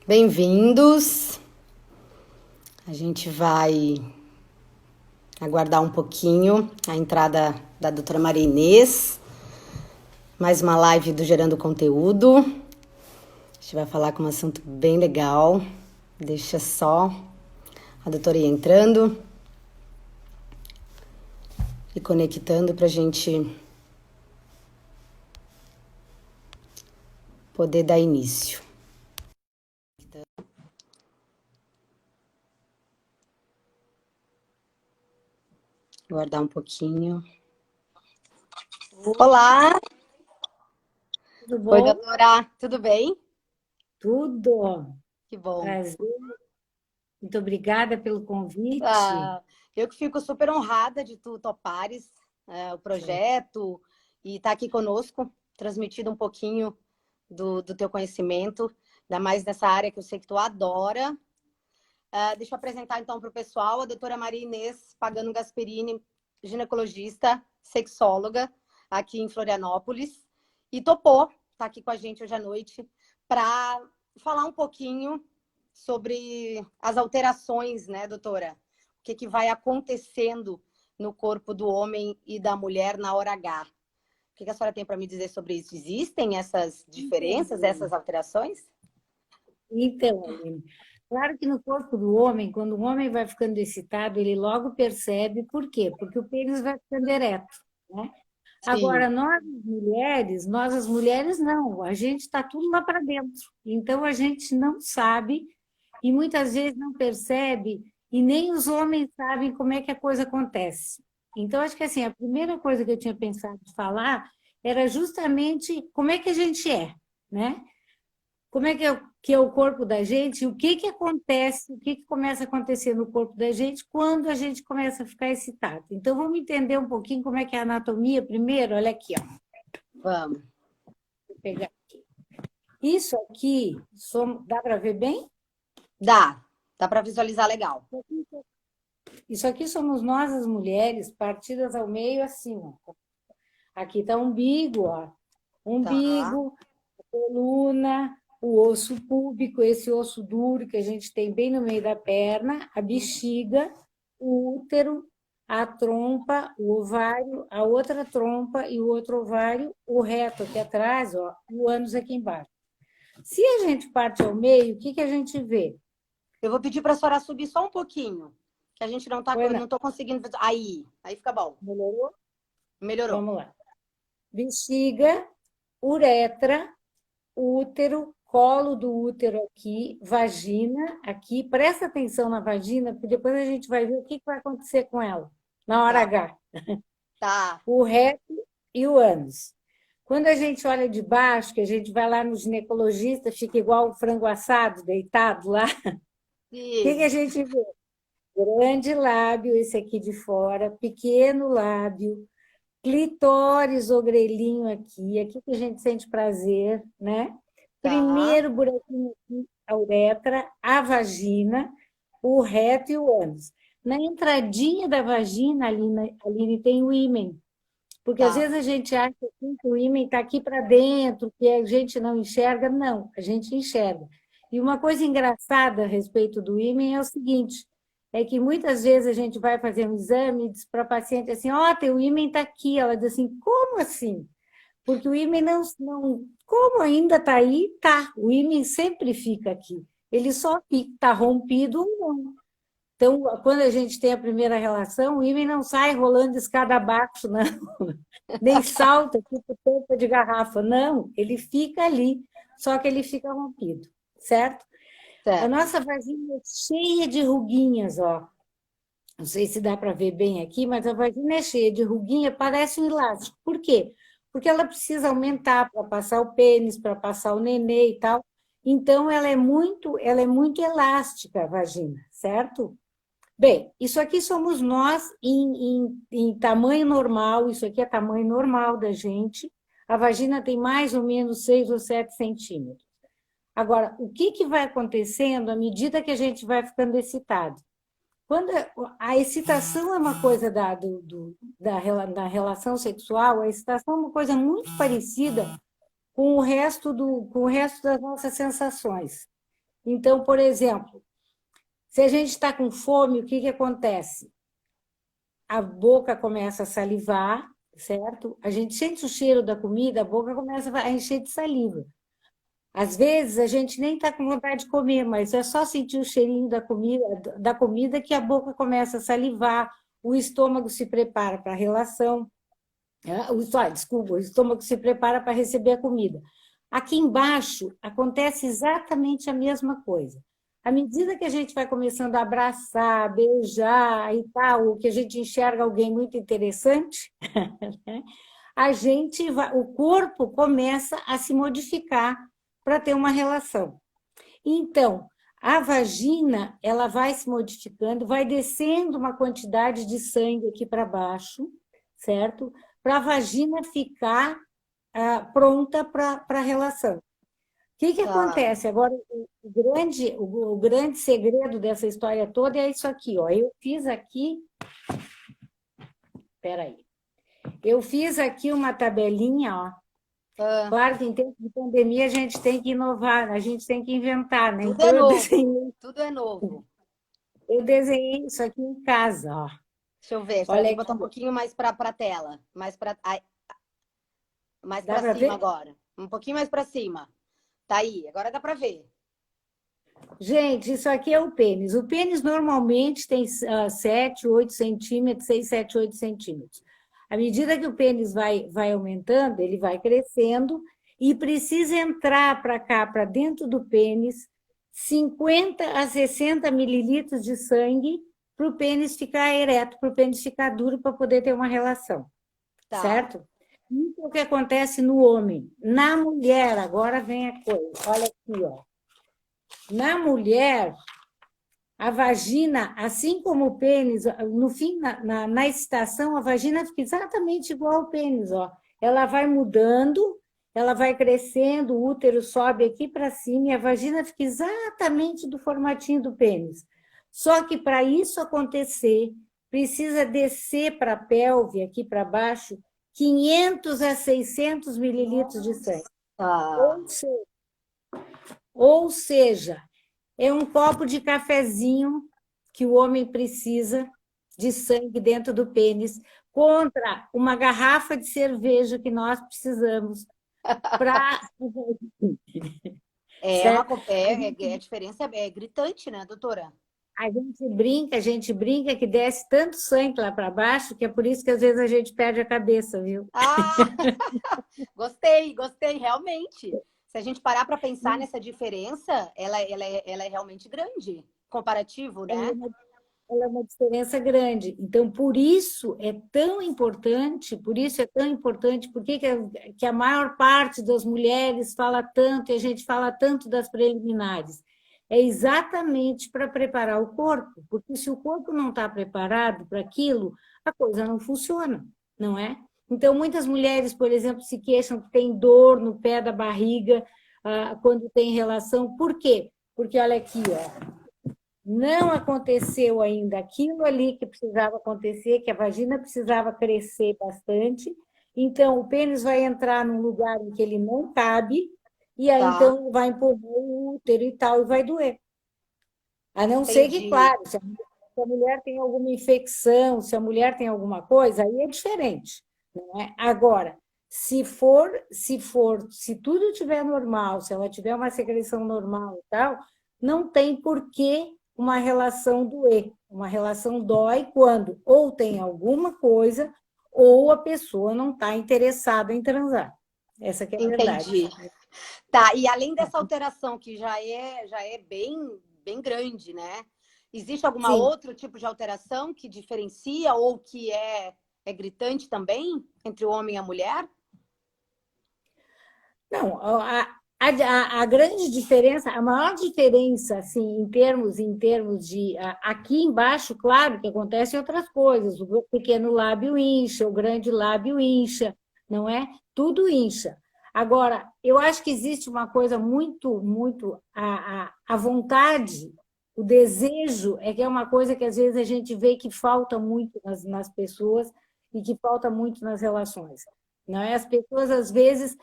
Bem-vindos. A gente vai aguardar um pouquinho a entrada da doutora Maria Inês. Mais uma live do Gerando Conteúdo. A gente vai falar com um assunto bem legal. Deixa só a doutora ir entrando e conectando para a gente poder dar início. Guardar um pouquinho. Olá! Tudo Oi, bom? doutora. Tudo bem? Tudo. Que bom. Prazer. Muito obrigada pelo convite. Eu que fico super honrada de tu topares o projeto e estar aqui conosco, transmitindo um pouquinho do teu conhecimento, ainda mais nessa área que eu sei que tu adora. Deixa eu apresentar então para o pessoal a doutora Maria Inês Pagano Gasperini, ginecologista, sexóloga, aqui em Florianópolis, e topou estar aqui com a gente hoje à noite para falar um pouquinho sobre as alterações, né, doutora? O que vai acontecendo no corpo do homem e da mulher na hora H? O que a senhora tem para me dizer sobre isso? Existem essas diferenças, essas alterações? Então, Aline, claro que no corpo do homem, quando o homem vai ficando excitado, ele logo percebe por quê? Porque o pênis vai ficando ereto, né? Sim. Agora, nós as mulheres não, a gente está tudo lá para dentro. Então, a gente não sabe e muitas vezes não percebe e nem os homens sabem como é que a coisa acontece. Então, acho que assim, a primeira coisa que eu tinha pensado em falar era justamente como é que a gente é, né? Como é que é o corpo da gente, o que que acontece, o que que começa a acontecer no corpo da gente quando a gente começa a ficar excitado. Então, vamos entender um pouquinho como é que é a anatomia primeiro. Olha aqui, ó. Vamos. Vou pegar aqui. Isso aqui, dá para ver bem? Dá para visualizar legal. Isso aqui somos nós, as mulheres, partidas ao meio assim, ó. Aqui está o umbigo, ó. Tá. Umbigo, coluna, o osso púbico, esse osso duro que a gente tem bem no meio da perna, a bexiga, o útero, a trompa, o ovário, a outra trompa e o outro ovário, o reto aqui atrás, ó, e o ânus aqui embaixo. Se a gente parte ao meio, o que que a gente vê? Eu vou pedir para a senhora subir só um pouquinho, que a gente Foi, não, não tô conseguindo. Aí fica bom. melhorou? Melhorou. Vamos lá. Bexiga, uretra, útero, colo do útero aqui, vagina aqui. Presta atenção na vagina, porque depois a gente vai ver o que vai acontecer com ela na hora Tá. H. Tá. O reto e o ânus. Quando a gente olha de baixo, que a gente vai lá no ginecologista, fica igual o frango assado, deitado lá, o que a Sim. gente vê? Grande lábio, esse aqui de fora, pequeno lábio, clitóris ou grelhinho aqui, aqui que a gente sente prazer, né? Tá. Primeiro buraquinho aqui, a uretra, a vagina, o reto e o ânus. Na entradinha da vagina, Aline, tem o ímen, porque às Tá. vezes a gente acha assim, que o ímen está aqui para dentro, que a gente não enxerga. Não, a gente enxerga. E uma coisa engraçada a respeito do ímen é o seguinte, é que muitas vezes a gente vai fazer um exame e diz para a paciente assim, ó, teu ímen está aqui. Ela diz assim, como assim? Porque o ímen como ainda está aí, tá. O ímen sempre fica aqui. Ele só está rompido ou não. Então, quando a gente tem a primeira relação, o ímen não sai rolando escada abaixo, não. Nem salta, tipo tampa de garrafa. Não, ele fica ali, só que ele fica rompido, certo? A Certo. nossa vagina é cheia de ruguinhas, ó. Não sei se dá para ver bem aqui, mas a vagina é cheia de ruguinha, parece um elástico. Por quê? Porque ela precisa aumentar para passar o pênis, para passar o nenê e tal. Então, ela é muito elástica, a vagina, certo? Bem, isso aqui somos nós em tamanho normal, isso aqui é tamanho normal da gente. A vagina tem mais ou menos 6 ou 7 centímetros. Agora, o que, que vai acontecendo à medida que a gente vai ficando excitado? Quando a excitação é uma coisa da relação sexual, a excitação é uma coisa muito parecida com o resto das nossas sensações. Então, por exemplo, se a gente está com fome, o que que acontece? A boca começa a salivar, certo? A gente sente o cheiro da comida, a boca começa a encher de saliva. Às vezes a gente nem está com vontade de comer, mas é só sentir o cheirinho da comida que a boca começa a salivar, o estômago se prepara para a relação, desculpa, o estômago se prepara para receber a comida. Aqui embaixo acontece exatamente a mesma coisa. À medida que a gente vai começando a abraçar, beijar e tal, ou que a gente enxerga alguém muito interessante, né, o corpo começa a se modificar para ter uma relação. Então, a vagina, ela vai se modificando, vai descendo uma quantidade de sangue aqui para baixo, certo? Para a vagina ficar pronta para a relação. O que acontece? Agora, o grande segredo dessa história toda é isso aqui, ó. Eu fiz aqui... Espera aí. Eu fiz aqui uma tabelinha, ó. Claro que em tempo de pandemia a gente tem que inovar, a gente tem que inventar, né? Tudo então é novo. Tudo é novo. Eu desenhei isso aqui em casa, ó. Deixa eu ver, olha vou botar um pouquinho mais para a tela, mais para cima ver? agora. Um pouquinho mais para cima. Tá aí, agora dá para ver. Gente, isso aqui é o pênis. O pênis normalmente tem 7, 8 centímetros, 6, 7, 8 centímetros. À medida que o pênis vai aumentando, ele vai crescendo e precisa entrar para cá, para dentro do pênis, 50 a 60 mililitros de sangue para o pênis ficar ereto, para o pênis ficar duro, para poder ter uma relação. Tá. Certo? Isso é o que acontece no homem. Na mulher, agora vem a coisa. Olha aqui, ó. Na mulher, a vagina, assim como o pênis, no fim, na excitação, a vagina fica exatamente igual ao pênis, ó. Ela vai mudando, ela vai crescendo, o útero sobe aqui para cima e a vagina fica exatamente do formatinho do pênis. Só que para isso acontecer, precisa descer para a pelve, aqui para baixo, 500 a 600 mililitros de sangue. Ou seja, é um copo de cafezinho que o homem precisa de sangue dentro do pênis contra uma garrafa de cerveja que nós precisamos para... A diferença é gritante, né, doutora? A gente brinca que desce tanto sangue lá para baixo que é por isso que às vezes a gente perde a cabeça, viu? Gostei, realmente. Se a gente parar para pensar nessa diferença, ela é realmente grande, comparativo, né? Ela é uma diferença grande. Então, por isso é tão importante, por que a maior parte das mulheres fala tanto, e a gente fala tanto das preliminares? É exatamente para preparar o corpo, porque se o corpo não está preparado para aquilo, a coisa não funciona, não é? Então, muitas mulheres, por exemplo, se queixam que tem dor no pé da barriga quando tem relação. Por quê? Porque, olha aqui, ó, não aconteceu ainda aquilo ali que precisava acontecer, que a vagina precisava crescer bastante, então o pênis vai entrar num lugar em que ele não cabe, e aí então vai empurrar o útero e tal, e vai doer. A não ser que, claro, se a mulher tem alguma infecção, se a mulher tem alguma coisa, aí é diferente. Não é? Agora, se tudo estiver normal, se ela tiver uma secreção normal e tal, não tem por que uma relação doer. Uma relação dói quando ou tem alguma coisa ou a pessoa não está interessada em transar. Essa que é a verdade. Entendi. Tá, e além dessa alteração que já é bem grande, né? Existe alguma outro tipo de alteração que diferencia ou que é gritante também entre o homem e a mulher? Não, a grande diferença, a maior diferença, assim, em termos de... Aqui embaixo, claro que acontecem outras coisas. O pequeno lábio incha, o grande lábio incha, não é? Tudo incha. Agora, eu acho que existe uma coisa muito... A vontade, o desejo, é que é uma coisa que às vezes a gente vê que falta muito nas pessoas e que falta muito nas relações. Não é? As pessoas, às vezes,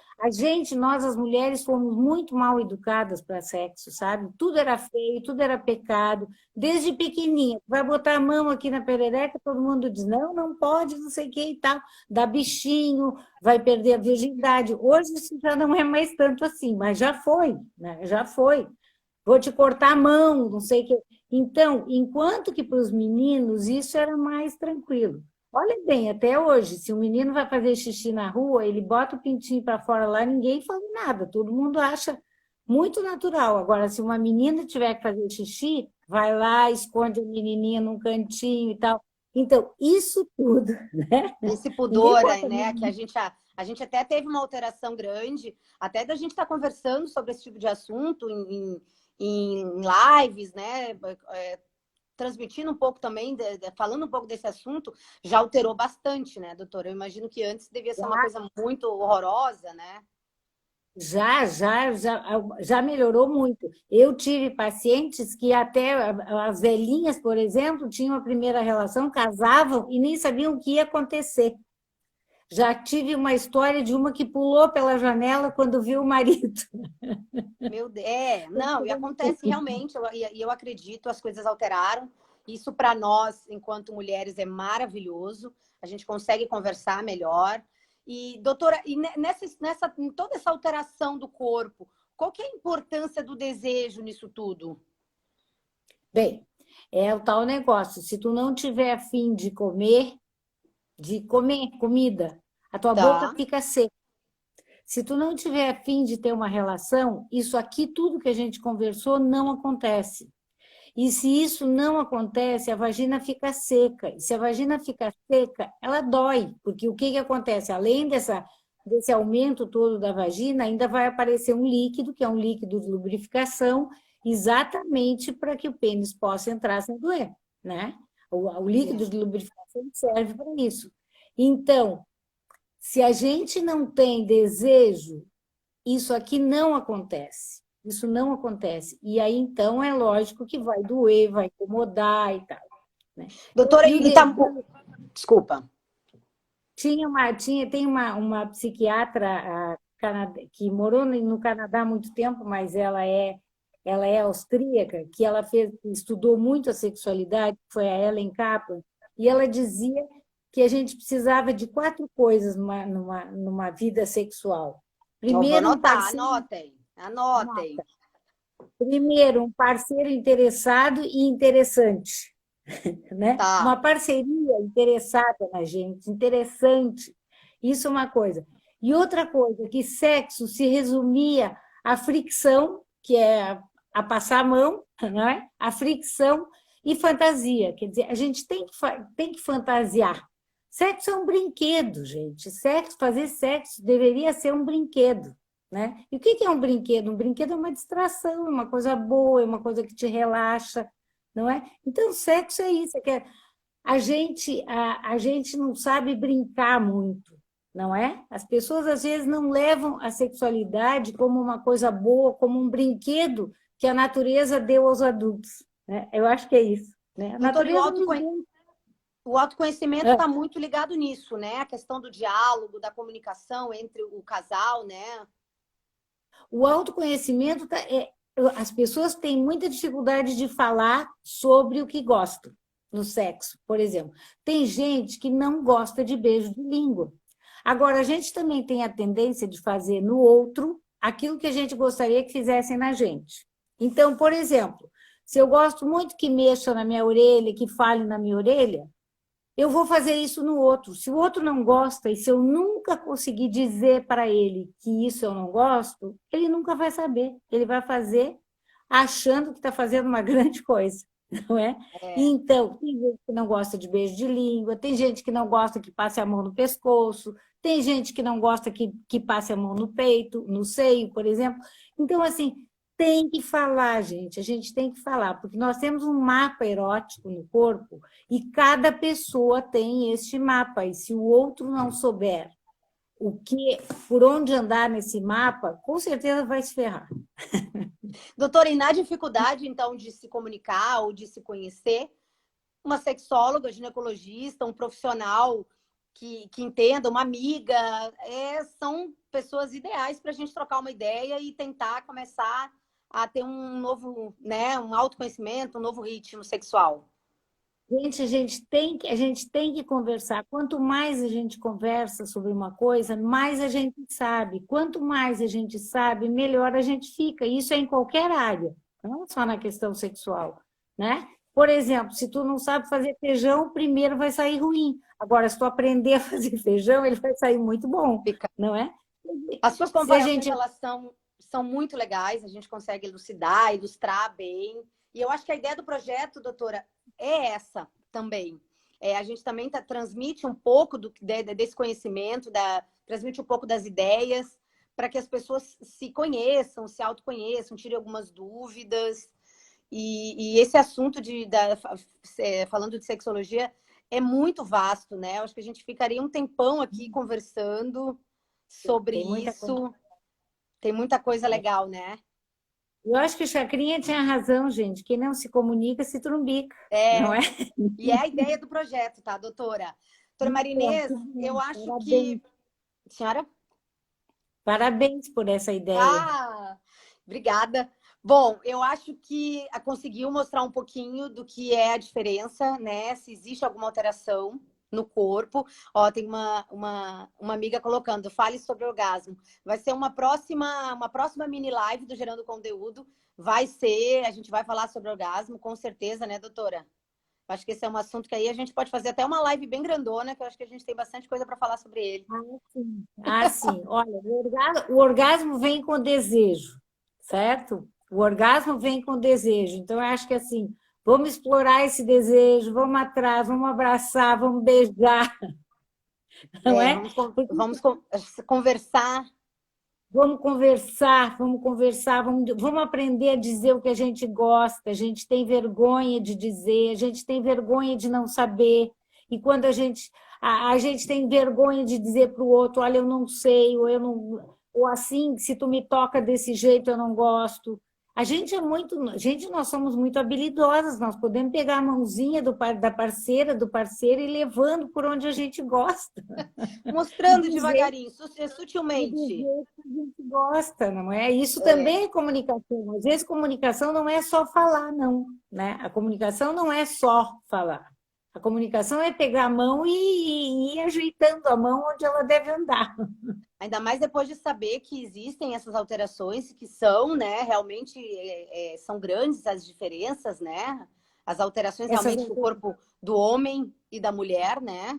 nós as mulheres fomos muito mal educadas para sexo, sabe? Tudo era feio, tudo era pecado, desde pequenininha. Vai botar a mão aqui na perereca, todo mundo diz, não, não pode, não sei o que e tal. Dá bichinho, vai perder a virgindade. Hoje isso já não é mais tanto assim, mas já foi, né? Já foi. Vou te cortar a mão, não sei o que. Então, enquanto que para os meninos isso era mais tranquilo. Olha bem, até hoje, se um menino vai fazer xixi na rua, ele bota o pintinho para fora lá, ninguém fala nada, todo mundo acha muito natural. Agora, se uma menina tiver que fazer xixi, vai lá, esconde a menininha num cantinho e tal. Então, isso tudo, né? Esse Ninguém pudor, bota a né? Que menina. a gente até teve uma alteração grande, até da gente estar conversando sobre esse tipo de assunto em lives, né? Transmitindo um pouco também, falando um pouco desse assunto, já alterou bastante, né, doutora? Eu imagino que antes devia ser uma coisa muito horrorosa, né? Já melhorou muito. Eu tive pacientes que até as velhinhas, por exemplo, tinham a primeira relação, casavam e nem sabiam o que ia acontecer. Já tive uma história de uma que pulou pela janela quando viu o marido. Meu Deus, não, e acontece realmente, eu acredito, as coisas alteraram. Isso para nós, enquanto mulheres, é maravilhoso. A gente consegue conversar melhor. E, doutora, em toda essa alteração do corpo, qual que é a importância do desejo nisso tudo? Bem, é o tal negócio. Se tu não tiver afim de comer comida, a tua boca Tá, fica seca. Se tu não tiver afim de ter uma relação, isso aqui, tudo que a gente conversou, não acontece. E se isso não acontece, a vagina fica seca. E se a vagina fica seca, ela dói, porque o que que acontece? Além desse aumento todo da vagina, ainda vai aparecer um líquido, que é um líquido de lubrificação, exatamente para que o pênis possa entrar sem doer, né? O líquido sim. de lubrificação serve para isso. Então, se a gente não tem desejo, isso aqui não acontece. Isso não acontece. E aí, então, é lógico que vai doer, vai incomodar e tal. Né? Doutora, E o desculpa. tem uma psiquiatra que morou no Canadá há muito tempo, mas ela é austríaca, que estudou muito a sexualidade, foi a Ellen Kaplan, e ela dizia que a gente precisava de 4 coisas numa vida sexual. Eu vou Primeiro, um anotar, parceiro. anotem, anotem. Primeiro, um parceiro interessado e interessante, né? Tá. Uma parceria interessada na gente, interessante. Isso é uma coisa. E outra coisa, que sexo se resumia à fricção, que é a passar a mão, não é? A fricção e fantasia. Quer dizer, a gente tem que fantasiar. Sexo é um brinquedo, gente. Fazer sexo deveria ser um brinquedo. Né? E o que é um brinquedo? Um brinquedo é uma distração, é uma coisa boa, é uma coisa que te relaxa, não é? Então, sexo é isso, é que a gente não sabe brincar muito, não é? As pessoas, às vezes, não levam a sexualidade como uma coisa boa, como um brinquedo que a natureza deu aos adultos, né? Eu acho que é isso, né? A Doutora, natureza nos deu. o autoconhecimento está muito ligado nisso, né? A questão do diálogo, da comunicação entre o casal, né? O autoconhecimento as pessoas têm muita dificuldade de falar sobre o que gostam no sexo, por exemplo. Tem gente que não gosta de beijo de língua. Agora, a gente também tem a tendência de fazer no outro aquilo que a gente gostaria que fizessem na gente. Então, por exemplo, se eu gosto muito que mexa na minha orelha, que fale na minha orelha, eu vou fazer isso no outro. Se o outro não gosta e se eu nunca conseguir dizer para ele que isso eu não gosto, ele nunca vai saber. Ele vai fazer achando que está fazendo uma grande coisa, não é? É. Então, tem gente que não gosta de beijo de língua, tem gente que não gosta que passe a mão no pescoço, tem gente que não gosta que passe a mão no peito, no seio, por exemplo. Então, assim, tem que falar, gente, a gente tem que falar, porque nós temos um mapa erótico no corpo e cada pessoa tem este mapa, e se o outro não souber por onde andar nesse mapa, com certeza vai se ferrar. Doutora, e na dificuldade, então, de se comunicar ou de se conhecer, uma sexóloga, ginecologista, um profissional que entenda, uma amiga, são pessoas ideais para a gente trocar uma ideia e tentar começar a ter um novo, né, um autoconhecimento, um novo ritmo sexual. Gente, a gente tem que conversar. Quanto mais a gente conversa sobre uma coisa, mais a gente sabe. Quanto mais a gente sabe, melhor a gente fica. Isso é em qualquer área, não só na questão sexual, né? Por exemplo, se tu não sabe fazer feijão, primeiro vai sair ruim. Agora, se tu aprender a fazer feijão, ele vai sair muito bom, Fica. não é? As suas Se a comparações, gente elas são muito legais, a gente consegue elucidar, ilustrar bem. E eu acho que a ideia do projeto, doutora, é essa também. A gente também transmite um pouco desse conhecimento, transmite um pouco das ideias, para que as pessoas se conheçam, se autoconheçam, tirem algumas dúvidas. E esse assunto falando de sexologia é muito vasto, né? Eu acho que a gente ficaria um tempão aqui conversando sobre tem muita coisa. isso. Tem muita coisa legal, né? Eu acho que o Chacrinha tinha razão, gente. Quem não se comunica se trumbica, não É, é? e é a ideia do projeto, tá, doutora? Doutora Marinês, Que eu bom. acho Parabéns. que... Senhora? Parabéns por essa ideia. Ah, obrigada. Bom, eu acho que conseguiu mostrar um pouquinho do que é a diferença, né? Se existe alguma alteração no corpo. Ó, tem uma amiga colocando, fale sobre orgasmo. Vai ser uma próxima mini live do Gerando Conteúdo. Vai ser, a gente vai falar sobre orgasmo, com certeza, né, doutora? Acho que esse é um assunto que aí a gente pode fazer até uma live bem grandona, que eu acho que a gente tem bastante coisa para falar sobre ele. Ah, sim. Ah, sim. Olha, o orgasmo vem com desejo, certo? O orgasmo vem com desejo. Então, eu acho que assim, vamos explorar esse desejo, vamos atrás, vamos abraçar, vamos beijar, não É, é? Porque conversar. vamos conversar, vamos aprender a dizer o que a gente gosta. A gente tem vergonha de dizer, a gente tem vergonha de não saber. E quando a gente tem vergonha de dizer para o outro, olha, eu não sei, ou eu não, ou assim, se tu me toca desse jeito, eu não gosto. Gente, nós somos muito habilidosas, nós podemos pegar a mãozinha da parceira, do parceiro e levando por onde a gente gosta. E Mostrando dizer devagarinho, e do sutilmente. jeito que a gente gosta, não é? Isso É, também é comunicação. Às vezes, comunicação não é só falar, não, né? A comunicação não é só falar. A comunicação é pegar a mão e ir ajeitando a mão onde ela deve andar. ainda mais depois de saber que existem essas alterações, que são, né, realmente são grandes as diferenças, né? As alterações Essas realmente do corpo do homem e da mulher, né?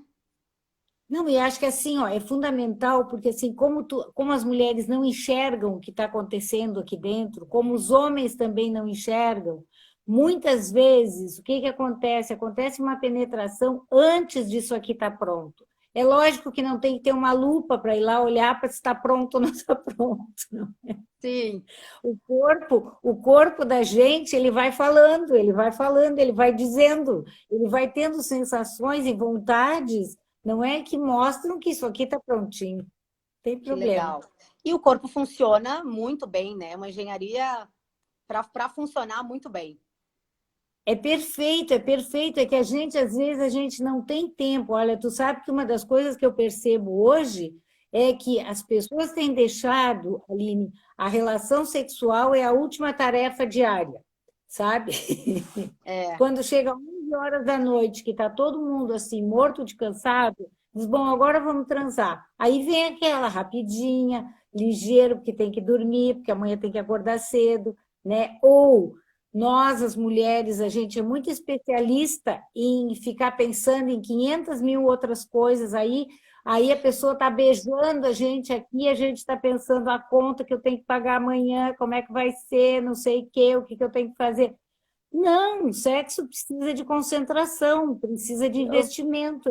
Não, e acho que assim, ó, é fundamental, porque assim, como as mulheres não enxergam o que está acontecendo aqui dentro, como os homens também não enxergam, muitas vezes o que que acontece? Acontece uma penetração antes disso aqui estar pronto. É lógico que não tem que ter uma lupa para ir lá olhar para se está pronto ou não está pronto. Não. Sim, O corpo da gente, ele vai dizendo, ele vai tendo sensações e vontades, não é que mostram que isso aqui está prontinho. Não tem que problema. legal. E o corpo funciona muito bem, né? Uma engenharia para funcionar muito bem. É perfeito, é que às vezes, a gente não tem tempo. Olha, tu sabe que uma das coisas que eu percebo hoje é que as pessoas têm deixado, Aline, a relação sexual é a última tarefa diária, sabe? É, Quando chega 11 horas da noite, que está todo mundo assim, morto de cansado, diz, bom, agora vamos transar. Aí vem aquela rapidinha, ligeiro, porque tem que dormir, porque amanhã tem que acordar cedo, né? Ou nós, as mulheres, a gente é muito especialista em ficar pensando em 500 mil outras coisas aí a pessoa está beijando a gente está pensando a conta que eu tenho que pagar amanhã, como é que vai ser, não sei o que eu tenho que fazer. Não, o sexo precisa de concentração, precisa de eu, investimento.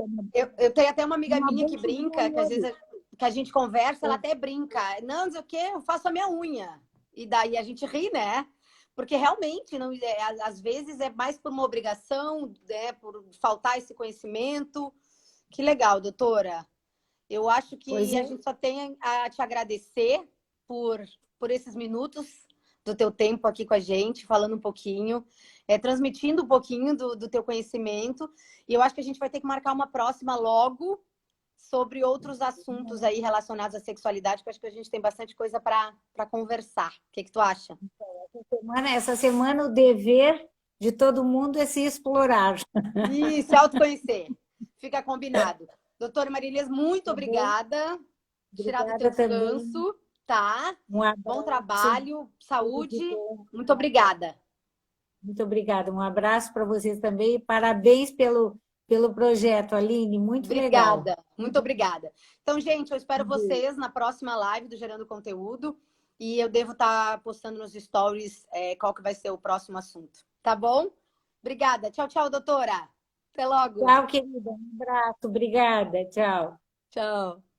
eu tenho até uma É amiga uma minha que bolsa de brinca, que às vezes valores. que a gente conversa, ela até brinca. Não, não sei o quê, eu faço a minha unha. E daí a gente ri, né? Porque realmente, não, às vezes, é mais por uma obrigação, né? Por faltar esse conhecimento. Que legal, doutora. Eu acho Pois que a é, gente só tem a te agradecer por, por esses minutos do teu tempo aqui com a gente, falando um pouquinho, transmitindo um pouquinho do teu conhecimento. E eu acho que a gente vai ter que marcar uma próxima logo, sobre outros assuntos aí relacionados à sexualidade, que eu acho que a gente tem bastante coisa para conversar. O que tu acha? Essa semana o dever de todo mundo é se explorar. Isso, se autoconhecer. Fica combinado. Doutora Marilias, muito Tá bom? obrigada. Tirar do teu Obrigada também. descanso, tá? Um Bom abraço. trabalho, Tudo saúde. de bom. Muito obrigada. Muito obrigada. Um abraço para vocês também e parabéns pelo projeto, Aline. Muito legal. Obrigada, muito obrigada. Então, gente, eu espero Um beijo. vocês na próxima live do Gerando Conteúdo e eu devo estar postando nos stories qual que vai ser o próximo assunto. Tá bom? Obrigada. Tchau, tchau, doutora. Até logo. Tchau, querida. Um abraço. Obrigada. Tchau. Tchau.